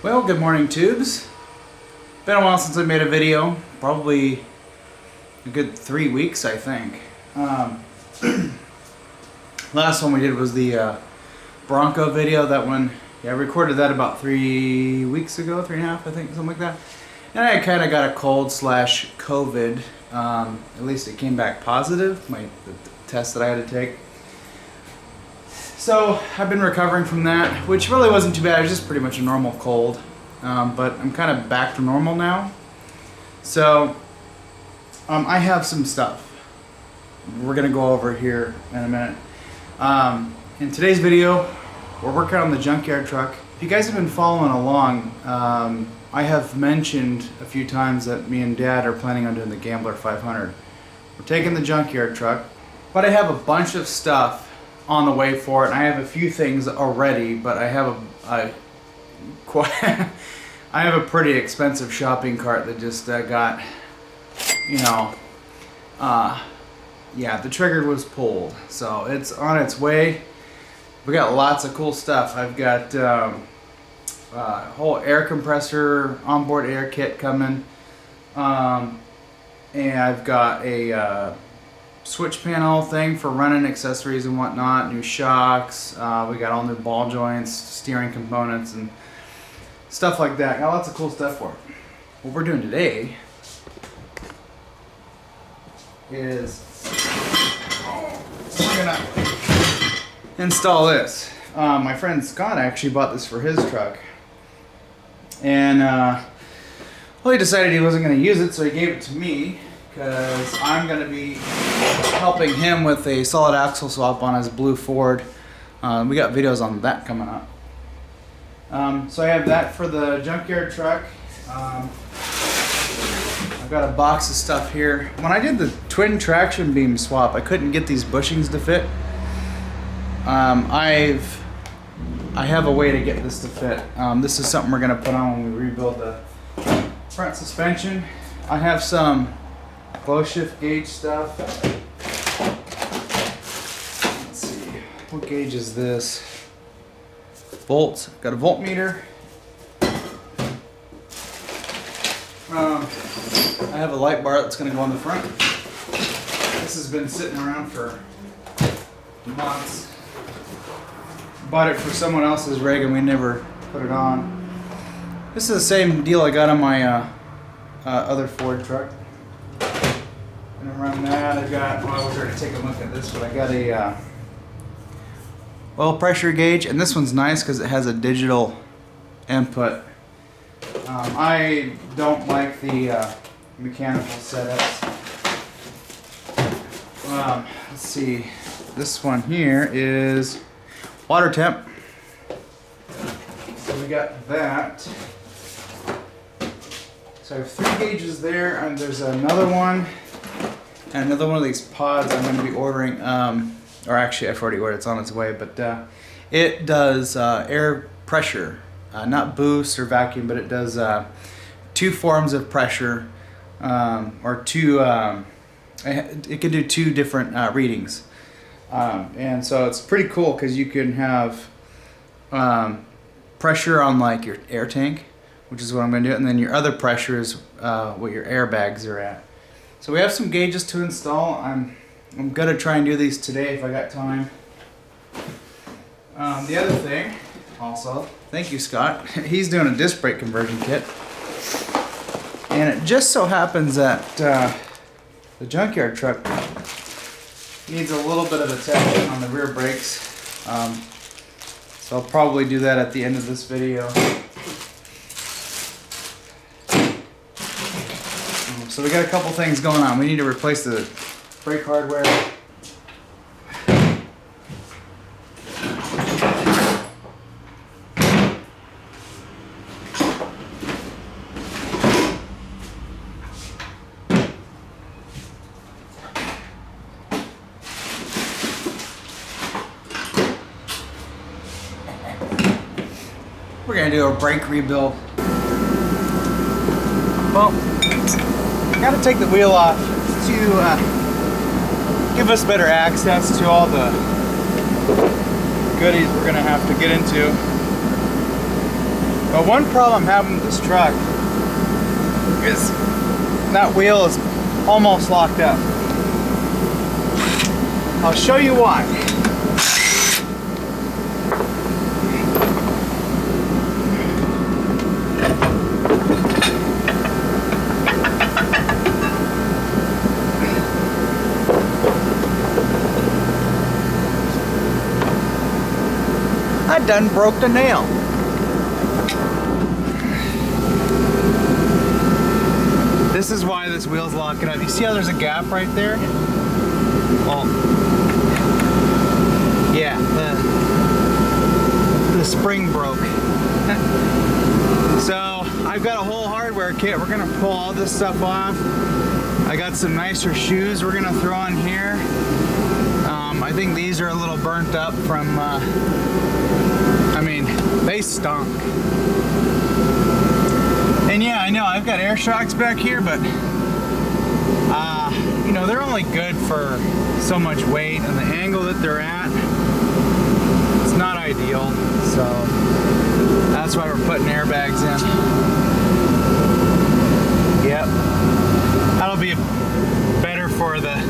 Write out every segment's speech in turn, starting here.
Well, good morning, tubes. Been a while since I made a video, probably a good 3 weeks, I think. Last one we did was the Bronco video. That one, I recorded that about 3 weeks ago, 3.5, I think, something like that. And I kind of got a cold / COVID. At least it came back positive, the test that I had to take. So I've been recovering from that, which really wasn't too bad. It was just pretty much a normal cold, but I'm kind of back to normal now. So I have some stuff we're gonna go over here in a minute. In today's video, we're working on the Junkyard truck. If you guys have been following along, I have mentioned a few times that me and Dad are planning on doing the Gambler 500. We're taking the Junkyard truck, but I have a bunch of stuff on the way for it, and I have a few things already, but I have I have a pretty expensive shopping cart that just got, yeah, the trigger was pulled, so it's on its way. We got lots of cool stuff. I've got a whole air compressor, onboard air kit coming, and I've got a switch panel thing for running accessories and whatnot, new shocks, we got all new ball joints, steering components, and stuff like that. Got lots of cool stuff for it. What we're doing today is we're gonna install this. My friend Scott actually bought this for his truck, and well, he decided he wasn't going to use it, so he gave it to me, because I'm going to be helping him with a solid axle swap on his blue Ford. We got videos on that coming up. So I have that for the Junkyard truck. I've got a box of stuff here. When I did the twin traction beam swap, I couldn't get these bushings to fit. I have a way to get this to fit. This is something we're going to put on when we rebuild the front suspension. I have some glow shift gauge stuff. Let's see, what gauge is this? Volts. Got a voltmeter. I have a light bar that's going to go on the front. This has been sitting around for months. Bought it for someone else's rig and we never put it on. This is the same deal I got on my other Ford truck. Gonna run that. I got, well, I was ready to take a look at this, but I got a oil pressure gauge, and this one's nice because it has a digital input. I don't like the mechanical setups. Let's see. This one here is water temp. So we got that. So I have 3 gauges there, and there's another one. And another one of these pods I'm going to be ordering, or actually I've already ordered, it's on its way, but it does air pressure, not boost or vacuum, but it does 2 forms of pressure, or 2, it can do 2 different readings. And so it's pretty cool because you can have pressure on like your air tank, which is what I'm going to do, and then your other pressure is what your airbags are at. So we have some gauges to install. I'm gonna try and do these today if I got time. The other thing, also, thank you, Scott. He's doing a disc brake conversion kit, and it just so happens that the Junkyard truck needs a little bit of attention on the rear brakes. So I'll probably do that at the end of this video. So we got a couple things going on. We need to replace the brake hardware. We're gonna do a brake rebuild. Well, I gotta take the wheel off to give us better access to all the goodies we're gonna have to get into. But one problem I'm having with this truck is that wheel is almost locked up. I'll show you why. I done broke the nail. This is why this wheel's locking up. You see how there's a gap right there? Well, yeah, the spring broke. So I've got a whole hardware kit. We're gonna pull all this stuff off. I got some nicer shoes we're gonna throw on here. I think these are a little burnt up from, I mean, they stunk. And yeah, I know I've got air shocks back here, but you know, they're only good for so much weight, and the angle that they're at, it's not ideal. So that's why we're putting airbags in. Yep, that'll be better for the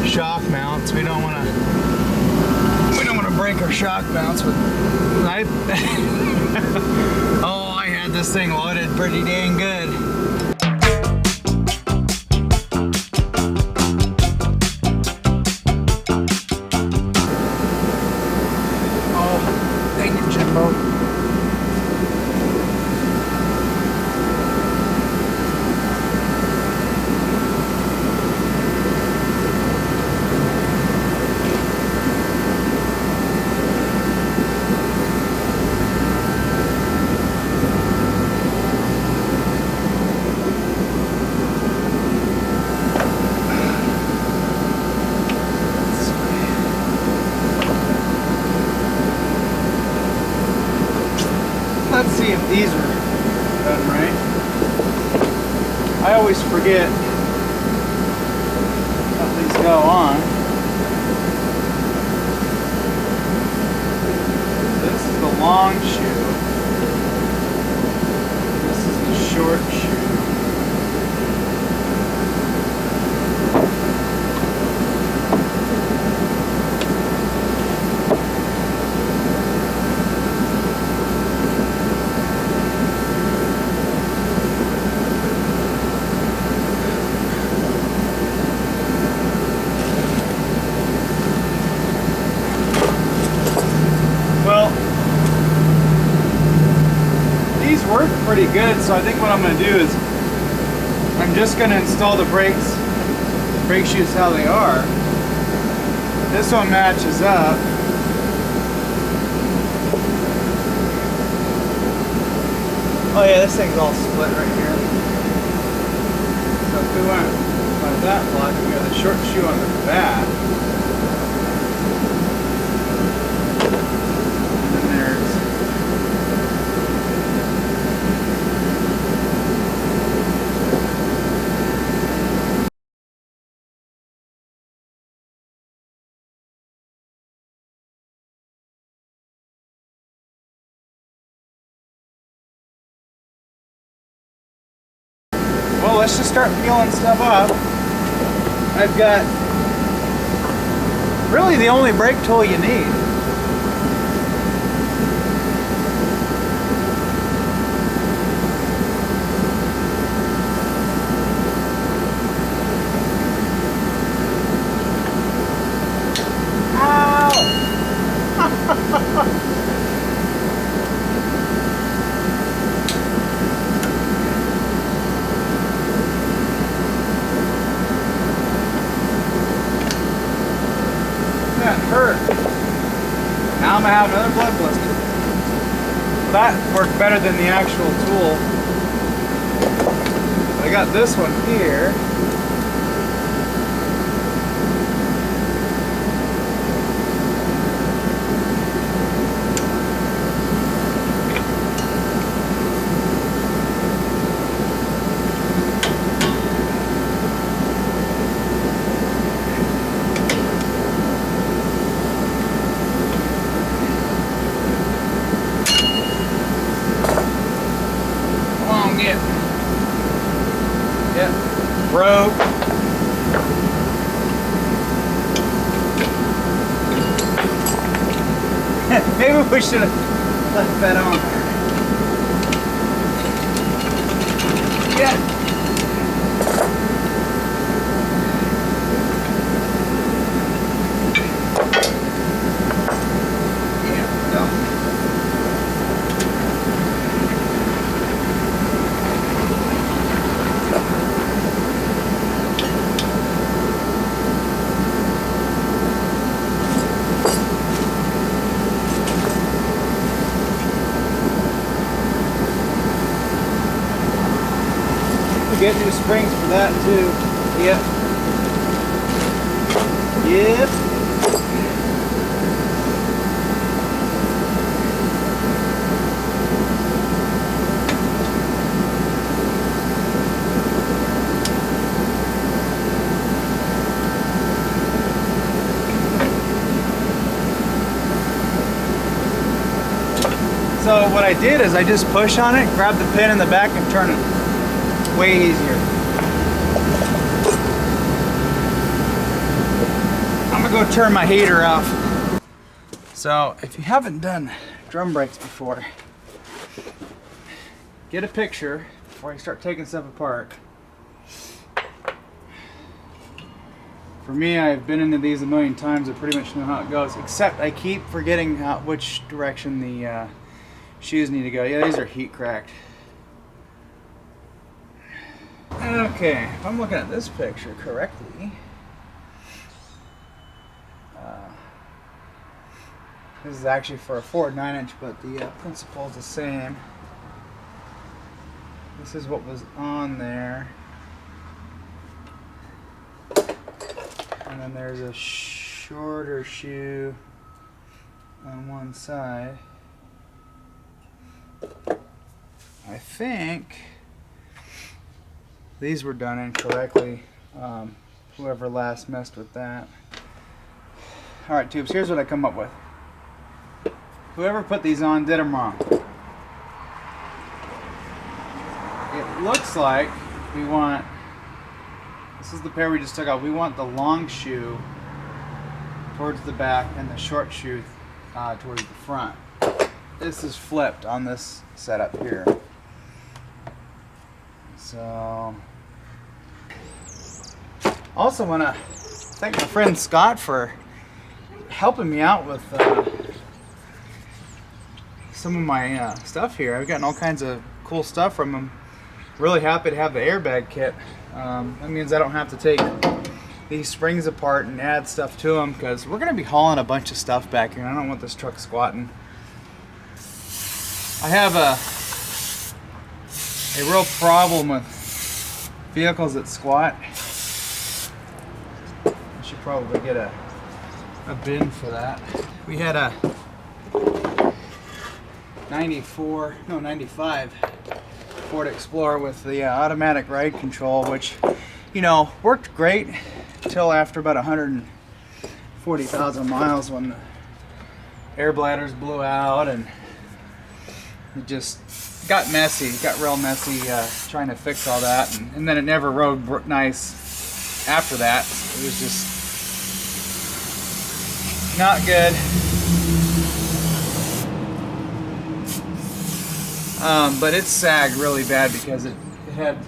shock mounts. We don't want to break our shock mounts with. Oh, I had this thing loaded pretty dang good. Oh, thank you, Jimbo. Let's see if these are done right. I always forget how these go on. This is the long shoe. This is the short shoe. Work pretty good, so I think what I'm going to do is I'm just going to install the brake shoes how they are. This one matches up. Oh yeah, this thing's all split right here. So if we went by that block, we got the short shoe on the back. And then there's well, let's just start peeling stuff off. I've got really the only brake tool you need. Ow! That hurt. Now I'm gonna have another blood blister. That worked better than the actual tool. I got this one here. broke. Maybe we should have left that on there. Yeah. Get new springs for that too. Yep. Yep. So what I did is I just push on it, grab the pin in the back and turn it. Way easier. I'm gonna go turn my heater off. So if you haven't done drum brakes before, get a picture before you start taking stuff apart. For me, I've been into these a million times. I pretty much know how it goes, except I keep forgetting which direction the shoes need to go. Yeah, these are heat cracked. Okay, if I'm looking at this picture correctly, this is actually for a Ford 9-inch, but the principle is the same. This is what was on there. And then there's a shorter shoe on one side. I think these were done incorrectly. Whoever last messed with that. Alright, tubes, here's what I come up with. Whoever put these on did them wrong. It looks like we want, this is the pair we just took out, we want the long shoe towards the back and the short shoe towards the front. This is flipped on this setup here. So, also want to thank my friend Scott for helping me out with some of my stuff here. I've gotten all kinds of cool stuff from him. Really happy to have the airbag kit. That means I don't have to take these springs apart and add stuff to them, because we're going to be hauling a bunch of stuff back here and I don't want this truck squatting. I have a real problem with vehicles that squat. I should probably get a bin for that. We had a 95 Ford Explorer with the automatic ride control, which, you know, worked great until after about 140,000 miles when the air bladders blew out and it just got messy. It got real messy trying to fix all that, and then it never rode nice after that. It was just not good. But it sagged really bad because it had,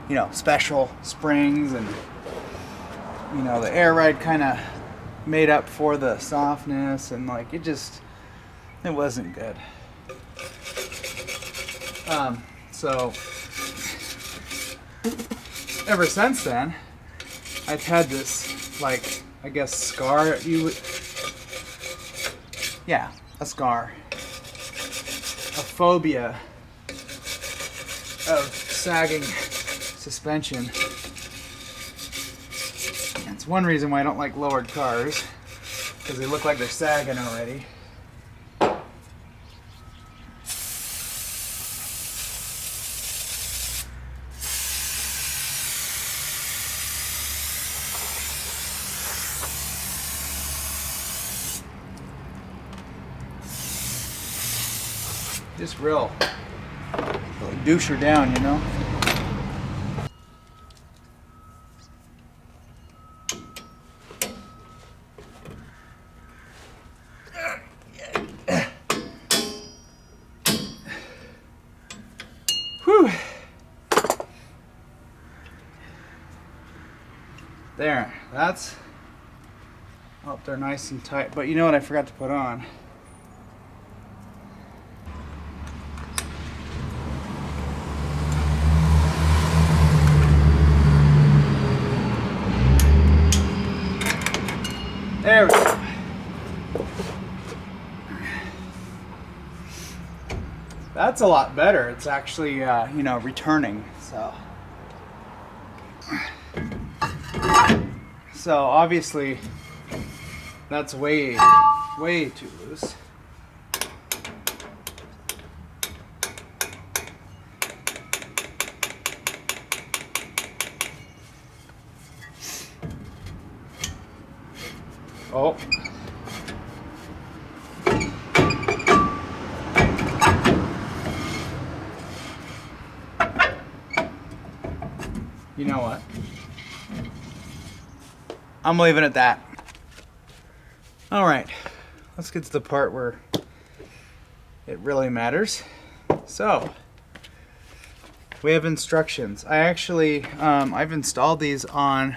you know, special springs, and you know, the air ride kind of made up for the softness, and like it wasn't good. So ever since then, I've had this, like, I guess scar. Yeah, a scar. A phobia of sagging suspension. It's one reason why I don't like lowered cars, because they look like they're sagging already. Just really douche her down, you know. There, that's up there nice and tight. But you know what I forgot to put on? There we go. That's a lot better. It's actually, you know, returning. So obviously, that's way too loose. Oh. You know what? I'm leaving it at that. All right, let's get to the part where it really matters. So, we have instructions. I actually, I've installed these on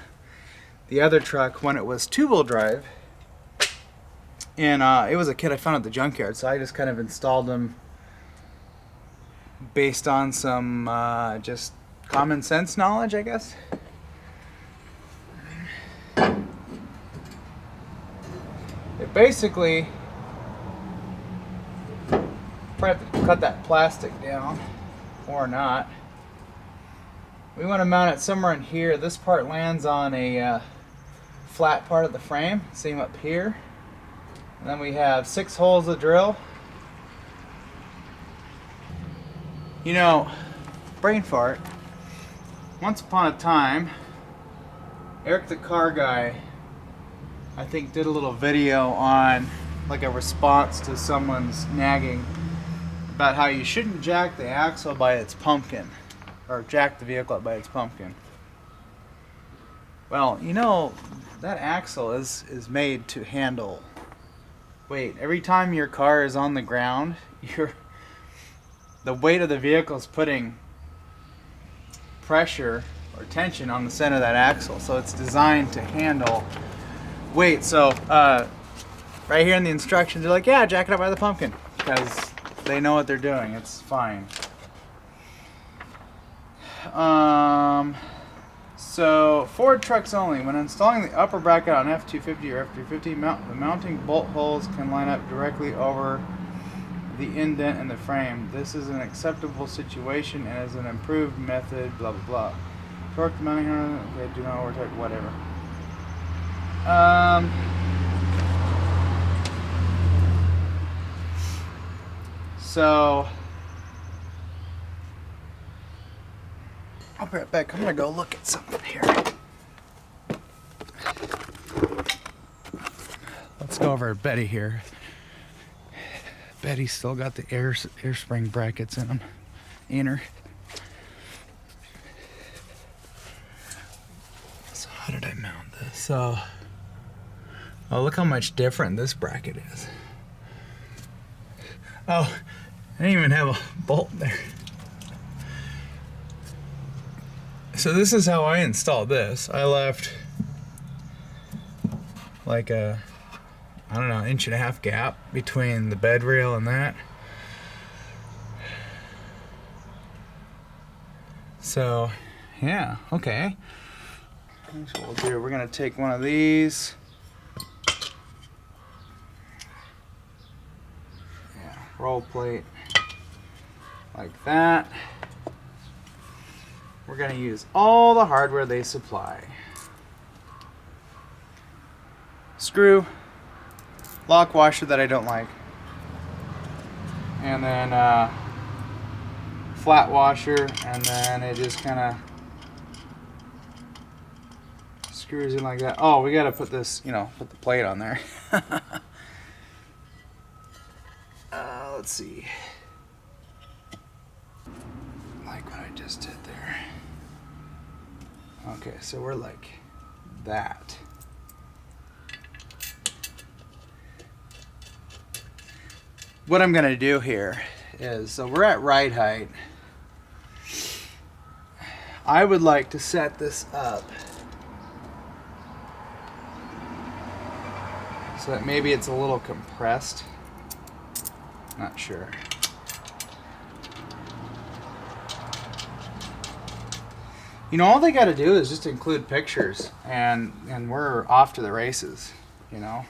the other truck when it was two-wheel drive. And it was a kit I found at the Junkyard, so I just kind of installed them based on some just common sense knowledge, I guess. It basically, probably have to cut that plastic down or not. We want to mount it somewhere in here. This part lands on a flat part of the frame, same up here. And then we have 6 holes to drill. You know, brain fart. Once upon a time, Eric the car guy, I think, did a little video on like a response to someone's nagging about how you shouldn't jack the axle by its pumpkin, or jack the vehicle up by its pumpkin. Well, you know, that axle is made to handle weight. Every time your car is on the ground, the weight of the vehicle is putting pressure or tension on the center of that axle, so it's designed to handle weight. So right here in the instructions, they're like, yeah, jack it up by the pumpkin, because they know what they're doing. It's fine. So Ford trucks only. When installing the upper bracket on F250 or F350, the mounting bolt holes can line up directly over the indent in the frame. This is an acceptable situation and is an improved method, blah blah blah. Torque the mounting, okay, do not overtake, whatever. So I'll be right back. I'm gonna go look at something here. Let's go over to Betty here. Betty's still got the air spring brackets in them, in her. So how did I mount this? So, oh, look how much different this bracket is. Oh, I didn't even have a bolt there. So this is how I installed this. I left like a, I don't know, 1.5 inch gap between the bed rail and that. So, yeah, okay. Here's what we'll do. We're gonna take one of these. Yeah, roll plate like that. We're going to use all the hardware they supply. Screw, lock washer that I don't like, and then flat washer, and then it just kind of screws in like that. Oh, we got to put this, you know, put the plate on there. Let's see. Like what I just did there. Okay, so we're like that. What I'm gonna do here is, so we're at ride height. I would like to set this up so that maybe it's a little compressed. Not sure. You know, all they got to do is just include pictures, and we're off to the races, you know.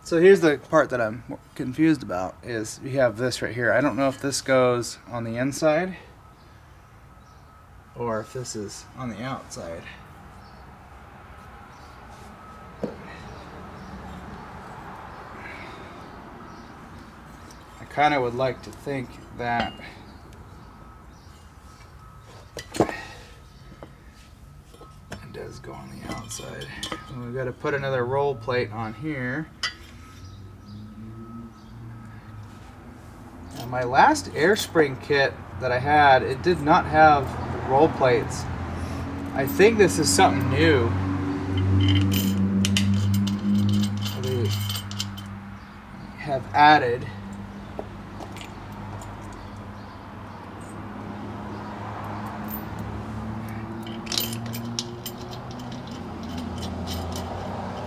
So here's the part that I'm confused about, is we have this right here. I don't know if this goes on the inside or if this is on the outside. I kind of would like to think that it does go on the outside. And we've got to put another roll plate on here. Now, my last air spring kit that I had, it did not have roll plates. I think this is something new. They have added.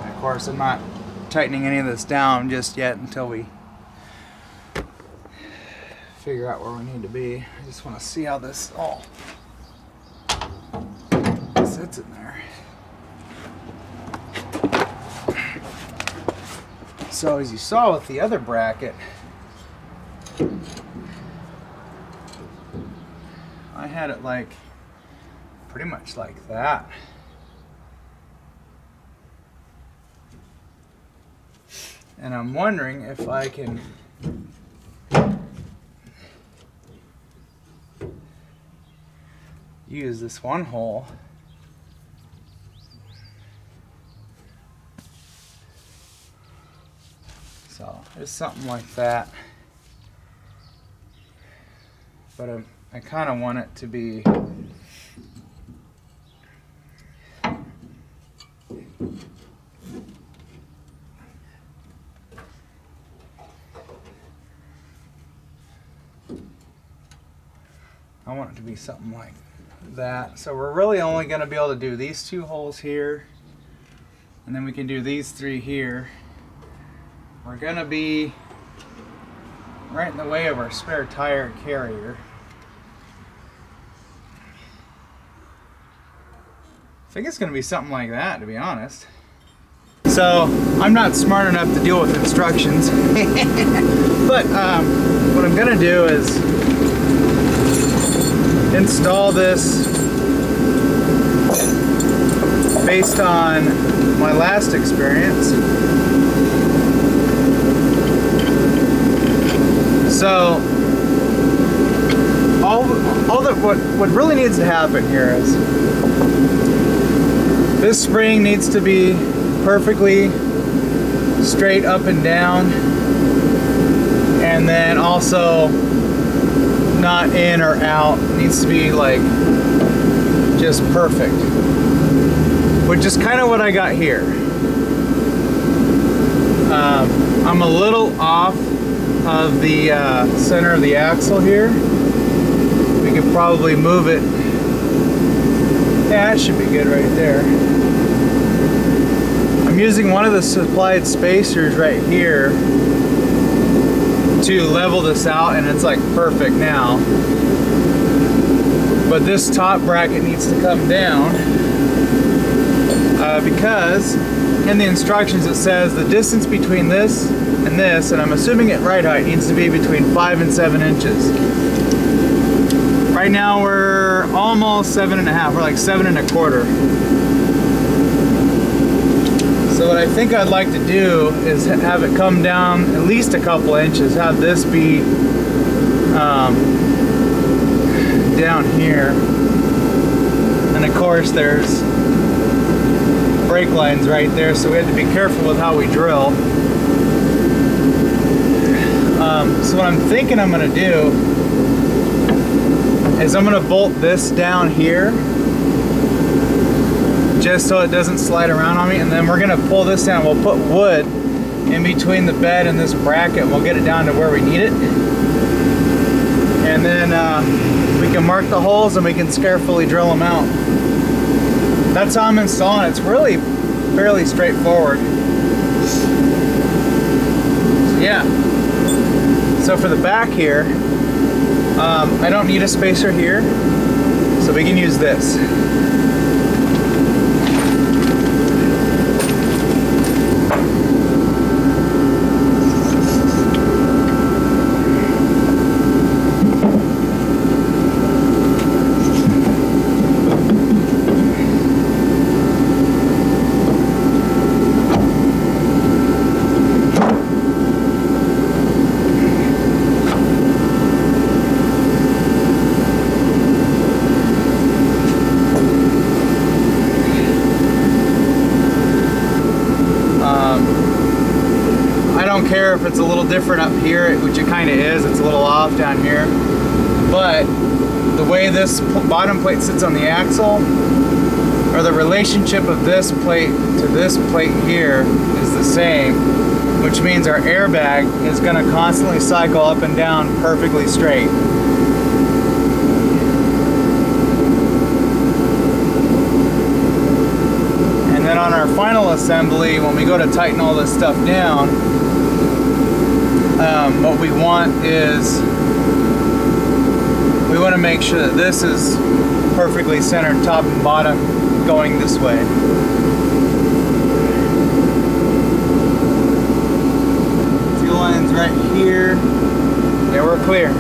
Of course, I'm not tightening any of this down just yet until we figure out where we need to be. I just want to see how this all sits in there. So as you saw with the other bracket, I had it like pretty much like that. And I'm wondering if I can use this one hole so it's something like that, but I kind of want it to be something like that. So we're really only going to be able to do these two holes here, and then we can do these three here. We're going to be right in the way of our spare tire carrier. I think it's going to be something like that, to be honest. So I'm not smart enough to deal with instructions, but what I'm going to do is install this based on my last experience. So what really needs to happen here is this spring needs to be perfectly straight up and down, and then also not in or out. It needs to be like just perfect, which is kind of what I got here. I'm a little off of the center of the axle here. We could probably move it. Yeah, that should be good right there. I'm using one of the supplied spacers right here to level this out, and it's like perfect now. But this top bracket needs to come down because in the instructions it says the distance between this, and I'm assuming at ride height, needs to be between 5 and 7 inches. Right now we're almost 7.5. We're like 7 1/4. So what I think I'd like to do is have it come down at least a couple inches, have this be down here. And of course there's brake lines right there, so we have to be careful with how we drill. So what I'm thinking I'm going to do is I'm going to bolt this down here just so it doesn't slide around on me, and then we're going to pull this down. We'll put wood in between the bed and this bracket, and we'll get it down to where we need it, and then we can mark the holes and we can carefully drill them out. that's how I'm installing it. It's really fairly straightforward. So yeah. So for the back here, I don't need a spacer here, so we can use this. Care if it's a little different up here, which it kind of is. It's a little off down here, but the way this bottom plate sits on the axle, or the relationship of this plate to this plate here, is the same, which means our airbag is going to constantly cycle up and down perfectly straight. And then on our final assembly, when we go to tighten all this stuff down, what we want is, we want to make sure that this is perfectly centered top and bottom going this way. Fuel line's right here. Yeah, we're clear.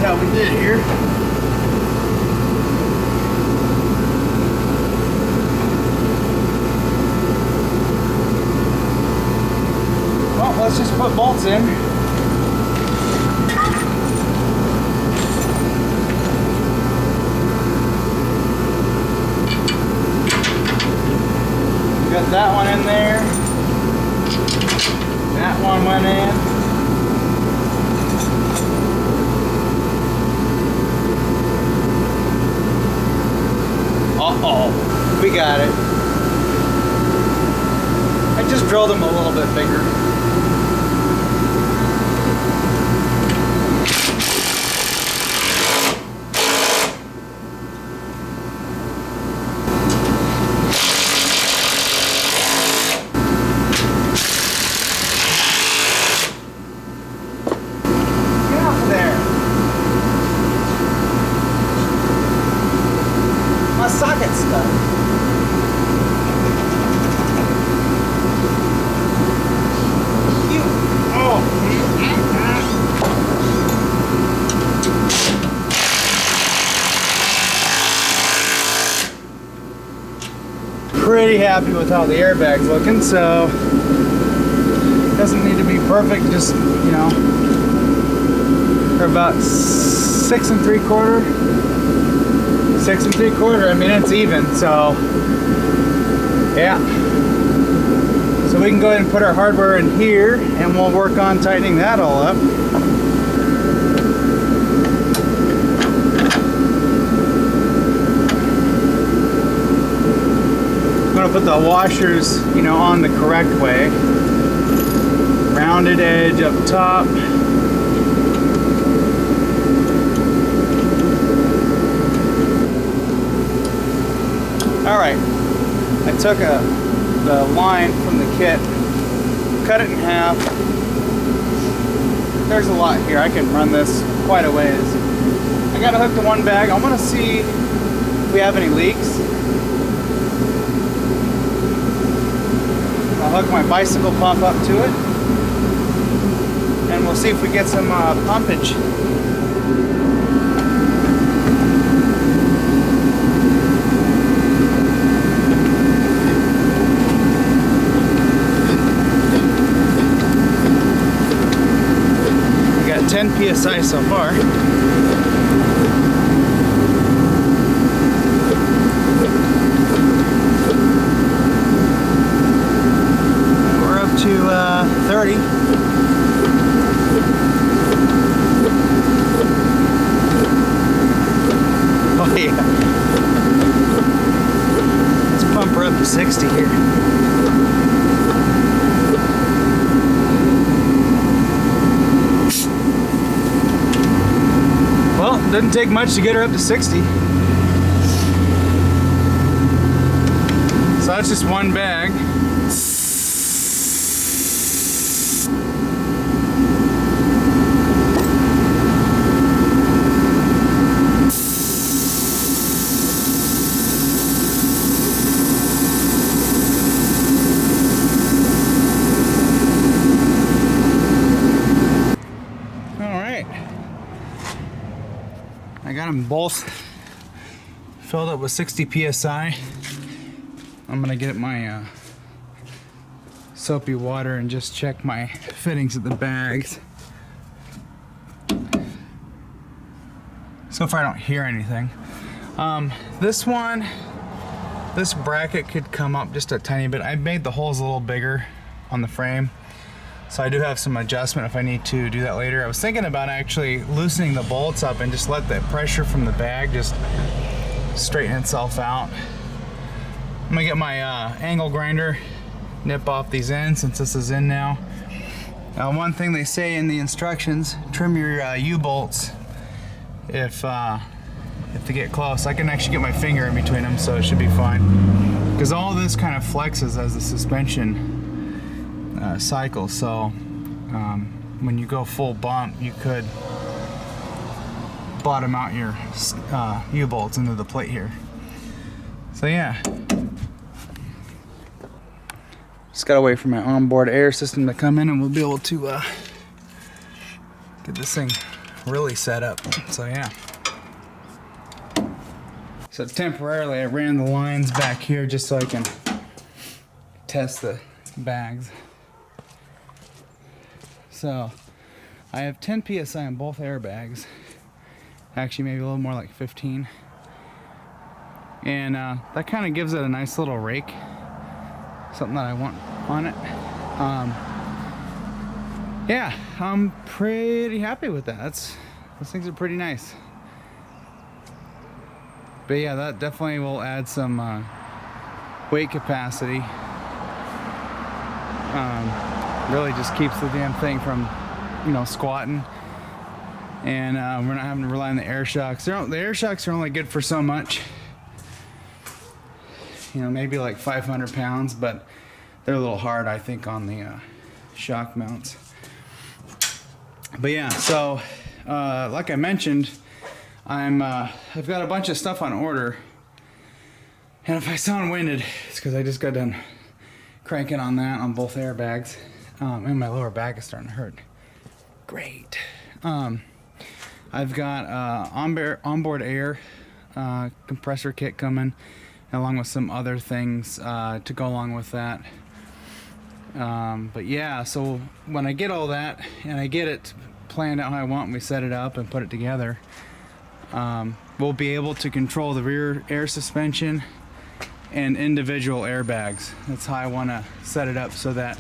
How we did here. Well, let's just put bolts in. Got that one in there. That one went in. Uh-oh, we got it. I just drilled them a little bit bigger. Get off of there. My socket's stuck. You. Oh. Pretty happy with how the airbag's looking, so doesn't need to be perfect, just, you know, for about 6 3/4. 6 3/4, I mean, it's even, so yeah. So we can go ahead and put our hardware in here and we'll work on tightening that all up. I'm gonna put the washers, you know, on the correct way. Rounded edge up top. Alright, I took the line from the kit, cut it in half. There's a lot here, I can run this quite a ways. I gotta hook the one bag. I wanna see if we have any leaks. I'll hook my bicycle pump up to it, and we'll see if we get some pumpage. We got 10 psi so far. We're up to 30. Oh yeah. Doesn't take much to get her up to 60. So that's just one bag. I got them both filled up with 60 psi. I'm gonna get my soapy water and just check my fittings of the bags. So far I don't hear anything. This bracket could come up just a tiny bit. I made the holes a little bigger on the frame, so I do have some adjustment if I need to do that later. I was thinking about actually loosening the bolts up and just let the pressure from the bag just straighten itself out. I'm gonna get my angle grinder, nip off these ends since this is in now. One thing they say in the instructions, trim your U-bolts if they get close. I can actually get my finger in between them, so it should be fine. Because all this kind of flexes as the suspension cycle, so when you go full bump, you could bottom out your U-bolts into the plate here. So yeah. Just gotta wait for my onboard air system to come in and we'll be able to get this thing really set up. So yeah. So temporarily I ran the lines back here just so I can test the bags. So I have 10 psi on both airbags. Actually maybe a little more like 15. And that kind of gives it a nice little rake. Something that I want on it. Yeah, I'm pretty happy with that. Those things are pretty nice. But yeah, that definitely will add some weight capacity. Really just keeps the damn thing from, squatting. And we're not having to rely on the air shocks. The air shocks are only good for so much. Maybe like 500 pounds, but they're a little hard, I think, on the shock mounts. But yeah, so like I mentioned, I've got a bunch of stuff on order, and if I sound winded, it's because I just got done cranking on that on both airbags, and my lower back is starting to hurt. Great. I've got onboard air compressor kit coming, along with some other things to go along with that. But yeah, so when I get all that and I get it planned out how I want and we set it up and put it together, we'll be able to control the rear air suspension and individual airbags. That's how I want to set it up, so that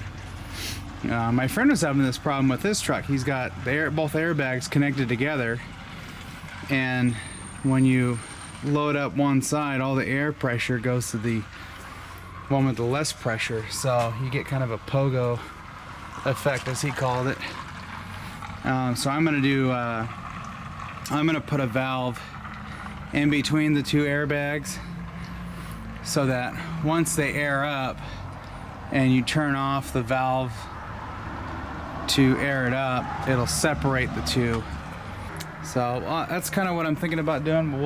my friend was having this problem with his truck. He's got both airbags connected together, and when you load up one side, all the air pressure goes to the one with the less pressure, so you get kind of a pogo effect, as he called it. So I'm gonna put a valve in between the two airbags, so that once they air up and you turn off the valve to air it up, it'll separate the two. So that's kind of what I'm thinking about doing.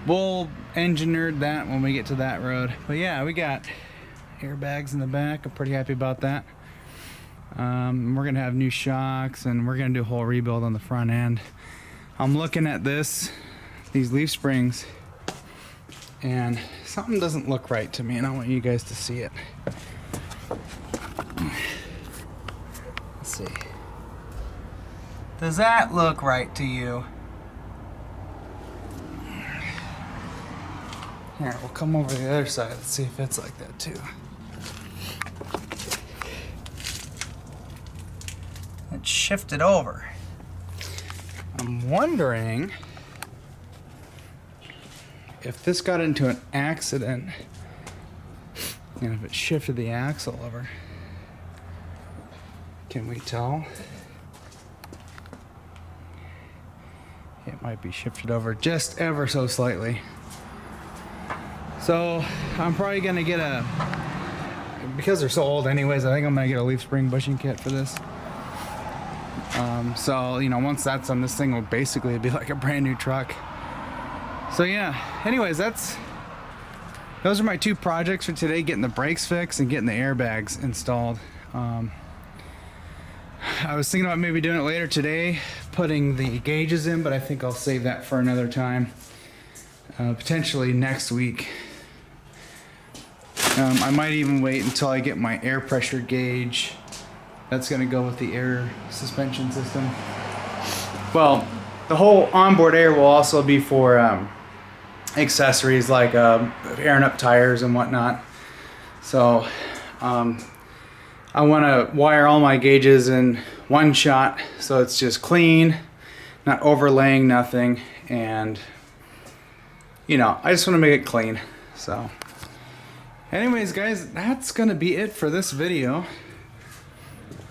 We'll engineer that when we get to that road. But yeah, we got airbags in the back. I'm pretty happy about that. We're gonna have new shocks, and we're gonna do a whole rebuild on the front end. I'm looking at these leaf springs, and something doesn't look right to me, and I want you guys to see it. Let's see. Does that look right to you? Here, we'll come over to the other side. Let's see if it's like that too. It shifted over. I'm wondering if this got into an accident and if it shifted the axle over. Can we tell? It might be shifted over just ever so slightly. So I'm probably gonna get because they're so old anyways, I think I'm gonna get a leaf spring bushing kit for this. So, you know, once that's done, this thing will basically be like a brand new truck. So yeah, anyways, those are my two projects for today, getting the brakes fixed and getting the airbags installed. I was thinking about maybe doing it later today, putting the gauges in, but I think I'll save that for another time. Potentially next week. I might even wait until I get my air pressure gauge. That's gonna go with the air suspension system. Well, the whole onboard air will also be for accessories like airing up tires and whatnot. So I want to wire all my gauges in one shot so it's just clean, not overlaying nothing, and you know, I just want to make it clean. So anyways guys, that's gonna be it for this video.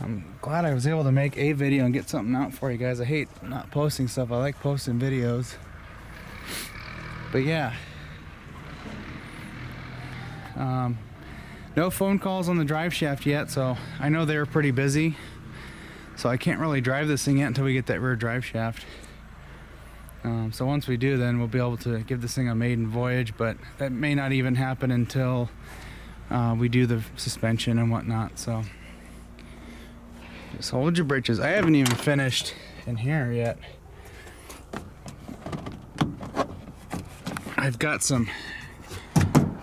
I'm glad I was able to make a video and get something out for you guys. I hate not posting stuff. I like posting videos. But yeah. No phone calls on the drive shaft yet, so I know they were pretty busy. So I can't really drive this thing yet until we get that rear drive shaft. So once we do, then we'll be able to give this thing a maiden voyage, but that may not even happen until we do the suspension and whatnot. So just hold your britches. I haven't even finished in here yet. I've got some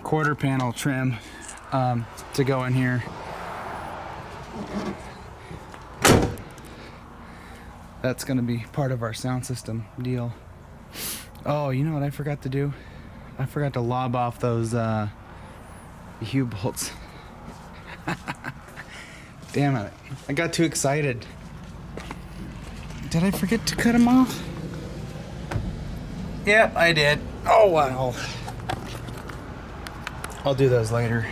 quarter panel trim to go in here. That's gonna be part of our sound system deal. Oh, you know what I forgot to do? I forgot to lob off those U-bolts. Damn it, I got too excited. Did I forget to cut them off? Yep, I did. Oh wow. I'll do those later.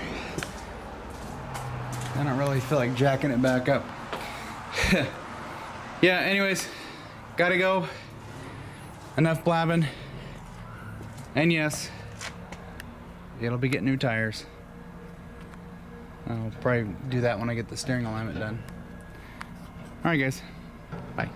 I don't really feel like jacking it back up. Yeah, anyways, gotta go. Enough blabbing. And yes, it'll be getting new tires. I'll probably do that when I get the steering alignment done. Alright guys, bye.